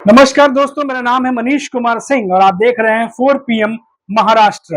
नमस्कार दोस्तों, मेरा नाम है मनीष कुमार सिंह और आप देख रहे हैं 4 PM महाराष्ट्र।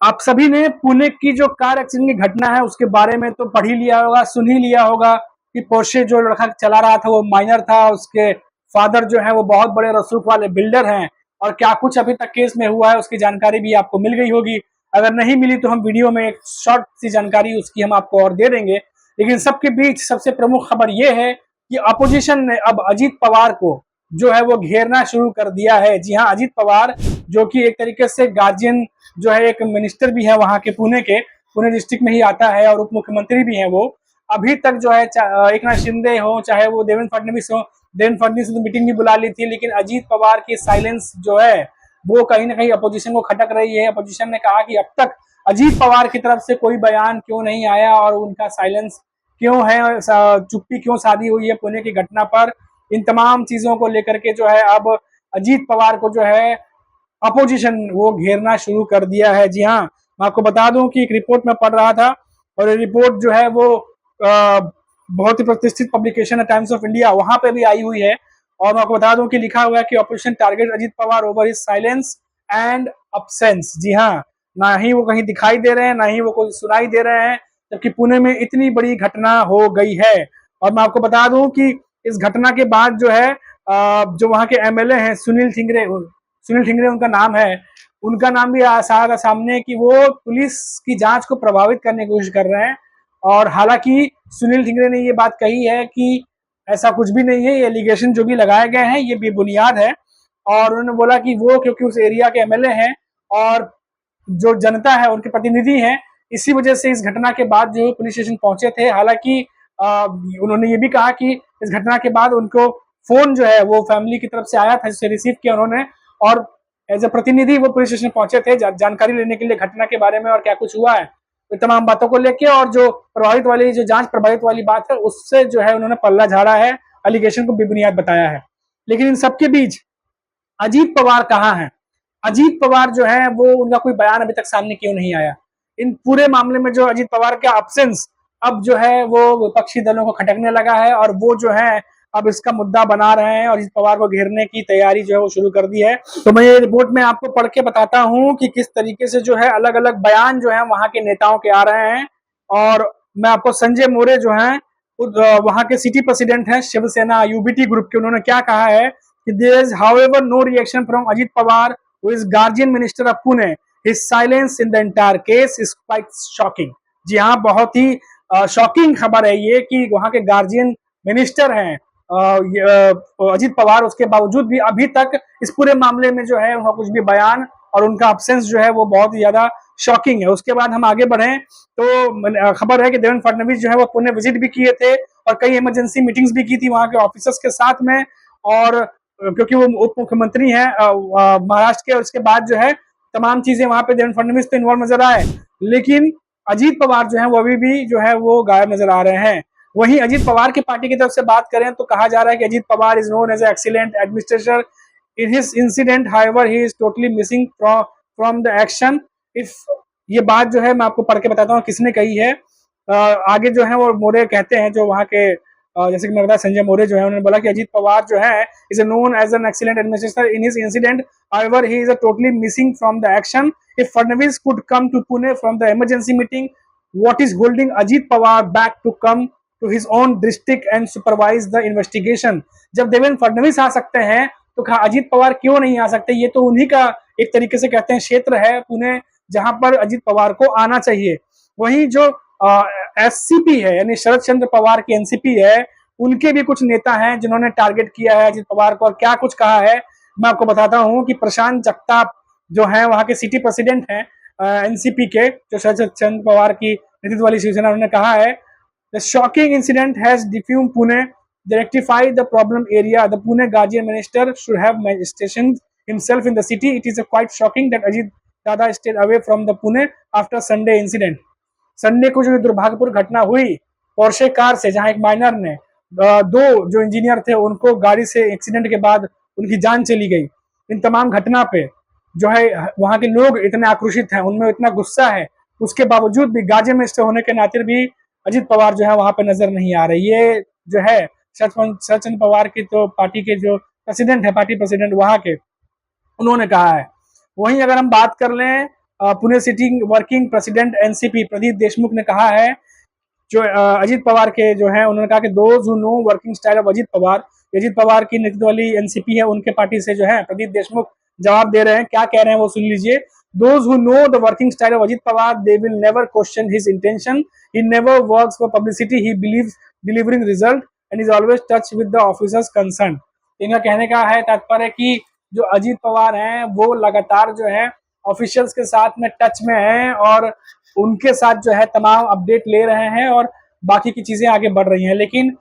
आप सभी ने पुणे की जो कार एक्सीडेंट की घटना है उसके बारे में तो पढ़ ही लिया होगा, सुन ही लिया होगा कि पोर्शे जो लड़का चला रहा था वो माइनर था, उसके फादर जो है वो बहुत बड़े रसूख वाले बिल्डर हैं और क्या कुछ अभी तक केस में हुआ है उसकी जानकारी भी आपको मिल गई होगी। अगर नहीं मिली तो हम वीडियो में एक शॉर्ट सी जानकारी उसकी हम आपको और दे देंगे। लेकिन सबके बीच सबसे प्रमुख खबर ये है कि अपोजिशन ने अब अजीत पवार को जो है वो घेरना शुरू कर दिया है। जी हाँ, अजीत पवार जो कि एक तरीके से गार्जियन जो है, एक मिनिस्टर भी है वहां के, पुणे डिस्ट्रिक्ट में ही आता है और उप मुख्यमंत्री भी है वो। अभी तक जो है एक नाथ शिंदे हो चाहे वो देवेंद्र फडणवीस हो, देवेंद्र फडणवीस ने मीटिंग भी बुला ली थी, लेकिन अजीत पवार की साइलेंस जो है वो कहीं ना कहीं अपोजिशन को खटक रही है। अपोजिशन ने कहा कि अब तक अजीत पवार की तरफ से कोई बयान क्यों नहीं आया और उनका साइलेंस क्यों है, चुप्पी क्यों साधी हुई है पुणे की घटना पर। इन तमाम चीजों को लेकर के जो है अब अजीत पवार को जो है अपोजिशन वो घेरना शुरू कर दिया है। जी हाँ, मैं आपको बता दूं कि एक रिपोर्ट में पढ़ रहा था और ये रिपोर्ट जो है वो बहुत ही प्रतिष्ठित पब्लिकेशन है टाइम्स ऑफ इंडिया, वहां पे भी आई हुई है। और मैं आपको बता दूं कि लिखा हुआ है कि operation target Ajit Pawar over his silence and absence. जी हाँ, ना ही वो कहीं दिखाई दे रहे हैं, ना ही वो कोई सुनाई दे रहे हैं, जबकि पुणे में इतनी बड़ी घटना हो गई है। और मैं आपको बता दूं कि इस घटना के बाद जो है जो वहां के एमएलए हैं सुनील ठिंगरे उनका नाम है, उनका नाम भी सामने कि वो पुलिस की जांच को प्रभावित करने की कोशिश कर रहे हैं। और हालांकि सुनील ठिंगरे ने ये बात कही है कि ऐसा कुछ भी नहीं है, ये एलिगेशन जो भी लगाए गए हैं ये बेबुनियाद है। और उन्होंने बोला कि वो क्योंकि उस एरिया के एमएलए हैं और जो जनता है उनके प्रतिनिधि हैं, इसी वजह से इस घटना के बाद जो पुलिस स्टेशन पहुंचे थे। हालांकि उन्होंने ये भी कहा कि इस घटना के बाद उनको फोन जो है वो फैमिली की तरफ से आया था, जिसे रिसीव किया उन्होंने और एज ए प्रतिनिधि वो पुलिस स्टेशन पहुंचे थे जानकारी लेने के लिए घटना के बारे में और क्या कुछ हुआ है, तो तमाम बातों को लेके। और जो प्रभावित वाली जो जांच प्रभावित वाली बात है उससे जो है उन्होंने पल्ला झाड़ा है, एलिगेशन को बेबुनियाद बताया है। लेकिन इन सबके बीच अजीत पवार कहाँ है? अजीत पवार जो है वो उनका कोई बयान अभी तक सामने क्यों नहीं आया? इन पूरे मामले में जो अजीत पवार का अब्सेंस अब जो है वो विपक्षी दलों को खटकने लगा है और वो जो है अब इसका मुद्दा बना रहे हैं और अजीत पवार को घेरने की तैयारी जो है वो शुरू कर दी है। तो मैं ये रिपोर्ट में आपको पढ़ के बताता हूँ कि किस तरीके से जो है अलग अलग बयान जो है वहां के नेताओं के आ रहे हैं। और मैं आपको संजय मोरे जो है वहां के सिटी प्रेसिडेंट है शिवसेना यूबीटी ग्रुप के, उन्होंने क्या कहा है कि there is however no reaction from Ajit Pawar who is guardian minister of Pune, his silence in the entire case is quite shocking. जी हाँ, बहुत ही शॉकिंग खबर है ये कि वहां के गार्जियन मिनिस्टर हैं अजीत पवार, उसके बावजूद भी अभी तक इस पूरे मामले में जो है उनका कुछ भी बयान और उनका अब्सेंस जो है वो बहुत ही ज्यादा शॉकिंग है। उसके बाद हम आगे बढ़े तो खबर है कि देवेंद्र फडणवीस जो है वो पुणे विजिट भी किए थे और कई इमरजेंसी मीटिंग्स भी की थी वहां के ऑफिसर्स के साथ में। और क्योंकि वो उप मुख्यमंत्री हैं महाराष्ट्र के, और उसके बाद जो है तमाम चीजें वहां पे देवेंद्र फडणवीस तो इन्वॉल्व नजर आए, लेकिन अजीत पवार जो है वो अभी भी जो है वो गायब नजर आ रहे हैं। वहीं अजीत पवार की पार्टी की तरफ से बात करें तो कहा जा रहा है कि Ajit Pawar is known as excellent administrator in his incident, however he is totally missing from the action. If ये बात जो है मैं आपको पढ़ के बताता हूँ किसने कही है। आगे जो है वो मोरे कहते हैं जो वहां के जैसे कि मैं बताया संजय मोरे जो है उन्होंने बोला कि अजीत पवार जो है is known as an excellent administrator in his incident, however he is totally missing from the action. If Fadnavis could come to Pune from the emergency meeting, what is holding Ajit Pawar back to come to his own district and supervise the investigation? जब देवेंद्र फडणवीस आ सकते हैं तो अजीत पवार क्यों नहीं आ सकते? ये तो उन्हीं का एक तरीके से कहते हैं क्षेत्र है पुणे, जहां पर अजीत पवार को आना चाहिए। वहीं जो एससीपी है यानी शरद चंद्र पवार की एनसीपी है, उनके भी कुछ नेता हैं जिन्होंने टारगेट किया है अजीत पवार को और क्या कुछ कहा है मैं आपको बताता हूं कि प्रशांत जगताप जो है वहां के सिटी प्रेसिडेंट हैं एनसीपी के, जो शरद चंद्र पवार की नेतृत्व वाली शिवसेना, उन्होंने कहा है the shocking incident has defamed Pune, they rectify the problem area, the Pune guardian minister should have stationed himself in the city. It is quite shocking that Ajit Dada stayed away from the Pune after Sunday incident. Sunday को जो दुर्भाग्यपूर्ण घटना हुई Porsche car से, जहां एक minor ने दो जो इंजीनियर थे उनको गाड़ी से एक्सीडेंट के बाद उनकी जान चली गई। इन तमाम घटना पे जो है वहां के लोग इतने आक्रोशित हैं, उनमें इतना गुस्सा है, उसके बावजूद भी गार्जियन मिनिस्टर होने के नाते भी अजीत पवार जो है वहां पे नजर नहीं आ रही। ये जो है शरद चंद्र पवार की तो पार्टी के जो प्रेसिडेंट है, पार्टी प्रेसिडेंट वहां के, उन्होंने कहा है। वहीं अगर हम बात कर लें Pune city working president NCP Pradeep Deshmukh ने कहा है, जो अजीत पवार के जो है, उन्होंने कहा कि those who know working style of Ajit Pawar, Ajit Pawar की नेतृत्व वाली एनसीपी है, उनके पार्टी से जो है प्रदीप देशमुख जवाब दे रहे हैं। क्या कह रहे हैं वो सुन लीजिए। Those who know the working style of Ajit Pawar they will never question his intention, he never works for publicity, he believes delivering result and is always touch with the officers concern. इनका कहने का है तात्पर्य कि जो अजीत पवार हैं वो लगातार जो है ऑफिशियल्स के साथ में टच में हैं और उनके साथ जो है तमाम अपडेट ले रहे हैं और बाकी की चीजें आगे बढ़ रही हैं, लेकिन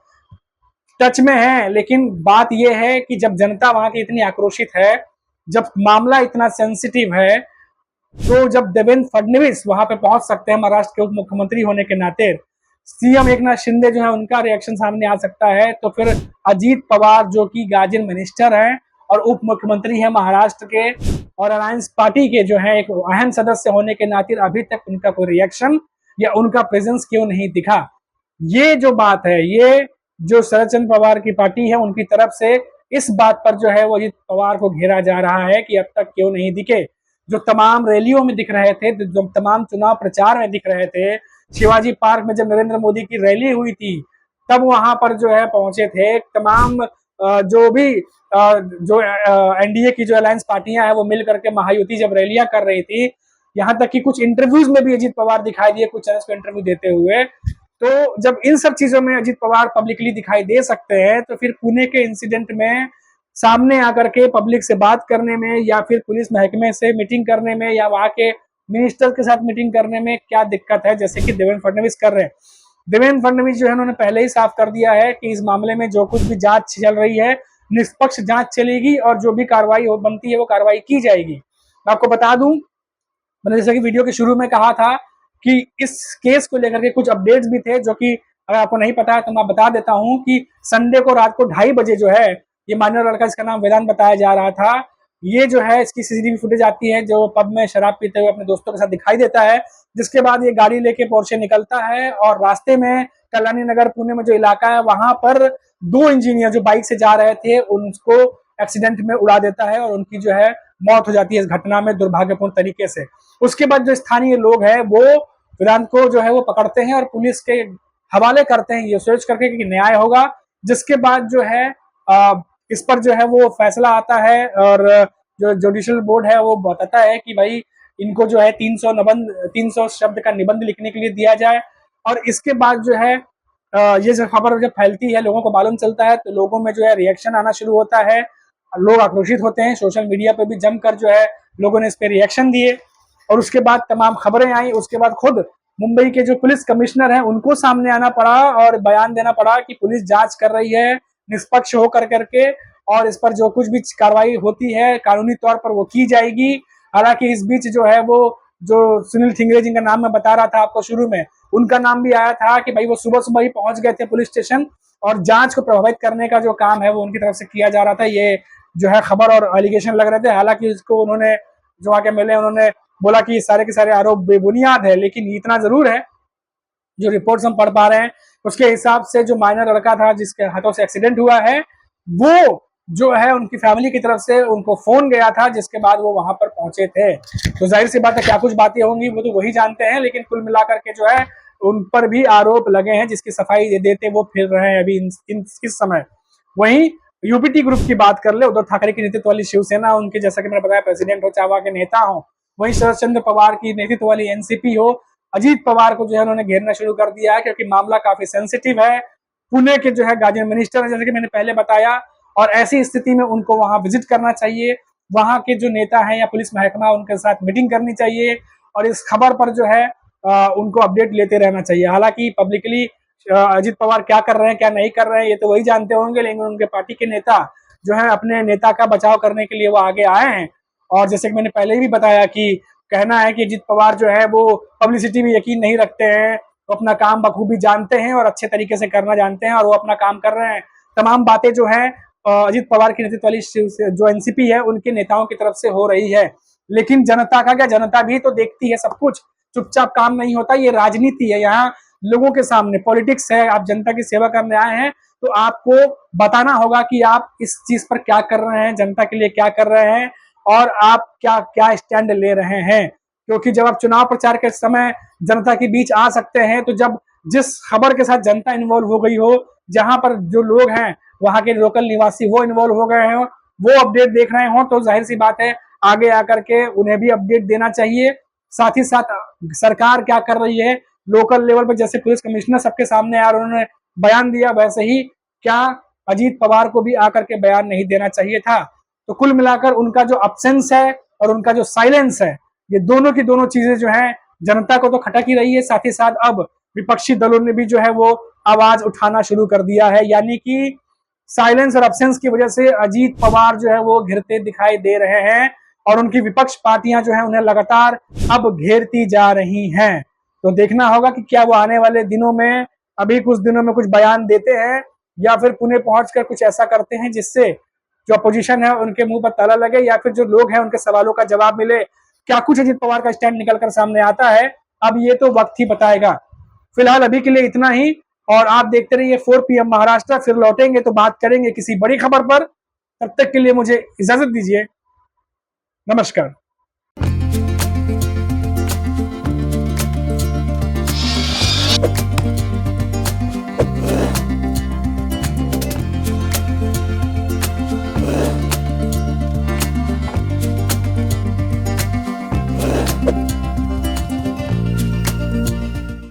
टच में है। लेकिन बात यह है कि जब जनता वहां की इतनी आक्रोशित है, जब मामला इतना सेंसिटिव है, तो जब देवेंद्र फडणवीस वहां पे पहुंच सकते हैं महाराष्ट्र के उप मुख्यमंत्री होने के नाते, सीएम एकनाथ शिंदे जो है उनका रिएक्शन सामने आ सकता है, तो फिर अजीत पवार जो कि गार्जियन मिनिस्टर हैं और उप मुख्यमंत्री है महाराष्ट्र के और अलायंस पार्टी के जो है एक अहम सदस्य होने के नाते अभी तक उनका कोई रिएक्शन या उनका प्रेजेंस क्यों नहीं दिखा। ये जो बात है, ये जो शरद चंद्र पवार की पार्टी है उनकी तरफ से इस बात पर जो है वो अजीत पवार को घेरा जा रहा है कि अब तक क्यों नहीं दिखे। जो तमाम रैलियों में दिख रहे थे, जो तमाम चुनाव प्रचार में दिख रहे थे, शिवाजी पार्क में जब नरेंद्र मोदी की रैली हुई थी तब वहां पर जो है पहुंचे थे तमाम जो भी जो एनडीए की जो अलायंस पार्टियां हैं वो मिल करके महायुति जब रैलियां कर रही थी, यहाँ तक कि कुछ इंटरव्यूज में भी अजीत पवार दिखाई दिए कुछ चैनल्स को इंटरव्यू देते हुए। तो जब इन सब चीजों में अजीत पवार पब्लिकली दिखाई दे सकते हैं, तो फिर पुणे के इंसिडेंट में सामने आकर के पब्लिक से बात करने में या फिर पुलिस महकमे से मीटिंग करने में या वहां के मिनिस्टर के साथ मीटिंग करने में क्या दिक्कत है, जैसे कि देवेंद्र फडणवीस कर रहे हैं। देवेंद्र फडणवीस जो है उन्होंने पहले ही साफ कर दिया है कि इस मामले में जो कुछ भी जांच चल रही है निष्पक्ष जांच चलेगी और जो भी कार्रवाई बनती है वो कार्रवाई की जाएगी। मैं आपको बता दूं, मैंने जैसे कि वीडियो के शुरू में कहा था कि इस केस को लेकर के कुछ अपडेट्स भी थे, जो कि अगर आपको नहीं पता है तो मैं बता देता हूं कि संडे को रात को 2:30 बजे जो है ये माइनर लड़का जिसका नाम वेदांत बताया जा रहा था, ये जो है इसकी सीसीटीवी फुटेज आती है जो पब में शराब पीते हुए अपने दोस्तों के साथ दिखाई देता है, जिसके बाद ये गाड़ी लेके पोर्शे निकलता है और रास्ते में कल्याणी नगर पुणे में जो इलाका है वहां पर 2 इंजीनियर जो बाइक से जा रहे थे उनको एक्सीडेंट में उड़ा देता है और उनकी जो है मौत हो जाती है इस घटना में दुर्भाग्यपूर्ण तरीके से। उसके बाद जो स्थानीय लोग हैं वो वेदांत को जो है वो पकड़ते हैं और पुलिस के हवाले करते हैं ये सोच करके कि न्याय होगा, जिसके बाद जो है इस पर जो है वो फैसला आता है और जो जुडिशियल बोर्ड है वो बताता है कि भाई इनको जो है 300 शब्द का निबंध लिखने के लिए दिया जाए। और इसके बाद जो है ये जो खबर जब फैलती है लोगों को मालूम चलता है तो लोगों में जो है रिएक्शन आना शुरू होता है, लोग आक्रोशित होते हैं, सोशल मीडिया पे भी जमकर जो है लोगों ने इस पे रिएक्शन दिए और उसके बाद तमाम खबरें आई। उसके बाद खुद मुंबई के जो पुलिस कमिश्नर हैं उनको सामने आना पड़ा और बयान देना पड़ा कि पुलिस जांच कर रही है निष्पक्ष होकर करके और इस पर जो कुछ भी कार्रवाई होती है कानूनी तौर पर वो की जाएगी। हालांकि इस बीच जो है वो जो सुनील ठिंगरे जिनका नाम मैं बता रहा था आपको शुरू में, उनका नाम भी आया था कि भाई वो सुबह सुबह ही पहुंच गए थे पुलिस स्टेशन और जांच को प्रभावित करने का जो काम है वो उनकी तरफ से किया जा रहा था। ये जो है खबर और एलिगेशन लग रहे थे। हालांकि इसको उन्होंने जो आके मिले उन्होंने बोला कि सारे के सारे आरोप बेबुनियाद है, लेकिन इतना जरूर है जो रिपोर्ट्स हम पढ़ पा रहे हैं उसके हिसाब से जो माइनर लड़का था जिसके हाथों से एक्सीडेंट हुआ है वो जो है उनकी फैमिली की तरफ से उनको फोन गया था, जिसके बाद वो वहां पर पहुंचे थे। तो जाहिर सी बात है क्या कुछ बातें होंगी वो तो वही जानते हैं, लेकिन कुल मिलाकर के जो है उन पर भी आरोप लगे हैं जिसकी सफाई देते वो फिर रहे हैं अभी इस समय। वहीं यूपीटी ग्रुप की बात कर ले, उद्धव ठाकरे की नेतृत्व वाली शिवसेना, उनके जैसा कि मैंने बताया प्रेसिडेंट हो चाहे वहां के नेता हो, वहीं शरद चंद्र पवार की नेतृत्व वाली एनसीपी हो, अजीत पवार को जो है उन्होंने घेरना शुरू कर दिया है क्योंकि मामला काफी सेंसिटिव है। पुणे के जो है गार्जियन मिनिस्टर है जैसे कि मैंने पहले बताया, और ऐसी स्थिति में उनको वहां विजिट करना चाहिए, वहां के जो नेता हैं या पुलिस महकमा उनके साथ मीटिंग करनी चाहिए और इस खबर पर जो है उनको अपडेट लेते रहना चाहिए। हालांकि पब्लिकली अजीत पवार क्या कर रहे हैं क्या नहीं कर रहे हैं ये तो वही जानते होंगे, लेकिन उनके पार्टी के नेता जो है अपने नेता का बचाव करने के लिए वो आगे आए हैं। और जैसे कि मैंने पहले भी बताया कि कहना है कि अजीत पवार जो है वो पब्लिसिटी में यकीन नहीं रखते हैं, वो अपना काम बखूबी जानते हैं और अच्छे तरीके से करना जानते हैं और वो अपना काम कर रहे हैं। तमाम बातें जो है अजीत पवार की नेतृत्व वाली जो एनसीपी है उनके नेताओं की तरफ से हो रही है, लेकिन जनता का क्या, जनता भी तो देखती है सब कुछ, चुपचाप काम नहीं होता, ये राजनीति है। यहाँ लोगों के सामने, पॉलिटिक्स है, आप जनता की सेवा करने आए हैं, तो आपको बताना होगा कि आप इस चीज पर क्या कर रहे हैं, जनता के लिए क्या कर रहे हैं और आप क्या क्या स्टैंड ले रहे हैं। क्योंकि जब आप चुनाव प्रचार के समय जनता के बीच आ सकते हैं, तो जब जिस खबर के साथ जनता इन्वॉल्व हो गई हो, जहां पर जो लोग हैं वहां के लोकल निवासी वो इन्वॉल्व हो गए हो, वो अपडेट देख रहे हो, तो जाहिर सी बात है आगे आकर के उन्हें भी अपडेट देना चाहिए। साथ ही साथ सरकार क्या कर रही है लोकल लेवल पर, जैसे पुलिस कमिश्नर सबके सामने यार उन्होंने बयान दिया, वैसे ही क्या अजीत पवार को भी आकर के बयान नहीं देना चाहिए था। तो कुल मिलाकर उनका जो अब्सेंस है और उनका जो साइलेंस है, ये दोनों की दोनों चीजें जो है जनता को तो खटक ही रही है, साथ ही साथ अब विपक्षी दलों ने भी जो है वो आवाज उठाना शुरू कर दिया है। यानी कि साइलेंस और अब्सेंस की वजह से अजीत पवार जो है वो घिरते दिखाई दे रहे हैं और उनकी विपक्ष पार्टियां जो है उन्हें लगातार अब घेरती जा रही हैं। तो देखना होगा कि क्या वो आने वाले दिनों में, अभी कुछ दिनों में कुछ बयान देते हैं या फिर पुणे पहुंचकर कुछ ऐसा करते हैं जिससे जो अपोजिशन है उनके मुंह पर ताला लगे, या फिर जो लोग हैं उनके सवालों का जवाब मिले। क्या कुछ अजीत पवार का स्टैंड निकलकर सामने आता है, अब ये तो वक्त ही बताएगा। फिलहाल अभी के लिए इतना ही, और आप देखते रहिए 4 PM महाराष्ट्र। फिर लौटेंगे तो बात करेंगे किसी बड़ी खबर पर। तब तक के लिए मुझे इजाजत दीजिए। नमस्कार।